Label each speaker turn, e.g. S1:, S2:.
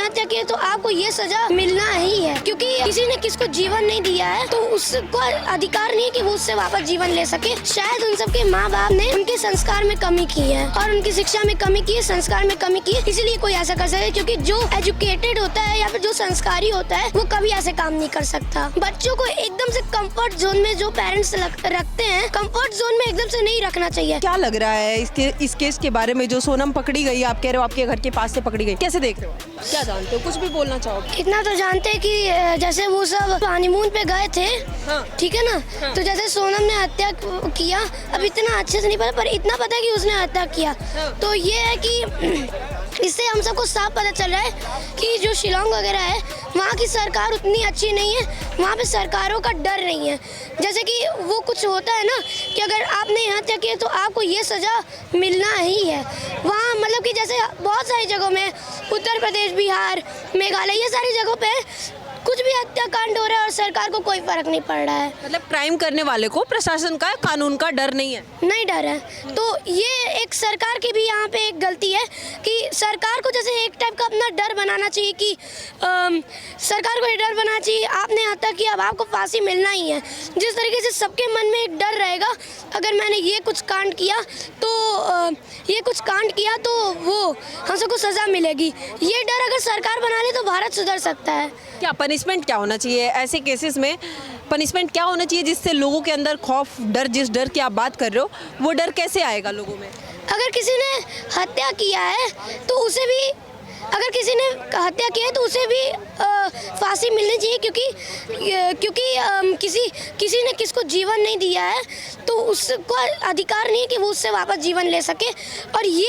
S1: हत्या की है तो आपको ये सजा मिलना ही है, क्योंकि किसी ने किसको जीवन नहीं दिया है तो उसको अधिकार नहीं है कि वो उससे वापस जीवन ले सके। शायद उन सबके माँ बाप ने उनके संस्कार में कमी की है और उनकी शिक्षा में कमी की है, संस्कार में कमी की है, इसलिए कोई ऐसा कर सकता है। क्योंकि जो एजुकेटेड होता है या फिर जो संस्कारी होता है वो कभी ऐसे काम नहीं कर सकता। बच्चों को एकदम से कंफर्ट जोन में जो पेरेंट्स रखते हैं, कंफर्ट जोन में एकदम से नहीं रखना चाहिए।
S2: क्या लग रहा है इस केस के बारे में, जो सोनम पकड़ी गई, आप कह रहे हो आपके घर के पास से पकड़ी गई, कैसे देख रहे हो, क्या जानते हो, कुछ भी बोलना चाहोगे?
S1: इतना तो जानते हैं कि जैसे वो सब हनीमून पे गए थे,
S2: हाँ।
S1: ठीक है ना,
S2: हाँ।
S1: तो जैसे सोनम ने हत्या किया, अब इतना अच्छे से नहीं पता पर इतना पता है कि उसने हत्या किया।
S2: हाँ।
S1: तो ये है कि इससे हम सबको साफ पता चल रहा है कि जो शिलोंग वगैरह है वहाँ की सरकार उतनी अच्छी नहीं है, वहाँ पे सरकारों का डर नहीं है। जैसे कि वो कुछ होता है ना कि अगर आपने हत्या की तो आपको ये सज़ा मिलना ही है। वहाँ मतलब कि जैसे बहुत सारी जगहों में, उत्तर प्रदेश, बिहार, मेघालय, ये सारी जगहों पे कुछ भी हत्याकांड हो रहा है और सरकार को कोई फर्क नहीं पड़ रहा है।
S2: मतलब क्राइम करने वाले को प्रशासन का, कानून का डर नहीं है।
S1: नहीं डर है। तो ये एक सरकार की भी यहाँ पे एक गलती है कि सरकार को जैसे एक टाइप का अपना डर बनाना चाहिए कि सरकार को ये डर बनाना चाहिए, आपने हत्या किया अब आपको फांसी मिलना ही है। जिस तरीके से सबके मन में एक डर रहेगा, अगर मैंने ये कुछ कांड किया तो वो हम सबको सज़ा मिलेगी, ये डर अगर सरकार बना ले तो भारत सुधर सकता है।
S2: क्या पनिशमेंट क्या होना चाहिए ऐसे केसेस में? पनिशमेंट क्या होना चाहिए जिससे लोगों के अंदर खौफ, डर, जिस डर की आप बात कर रहे हो वो डर कैसे आएगा लोगों में?
S1: अगर किसी ने हत्या किया है तो उसे भी, अगर किसी ने हत्या की है तो उसे भी फांसी मिलनी चाहिए, क्योंकि किसी ने किसको जीवन नहीं दिया है तो उसको अधिकार नहीं है कि वो उससे वापस जीवन ले सके। और ये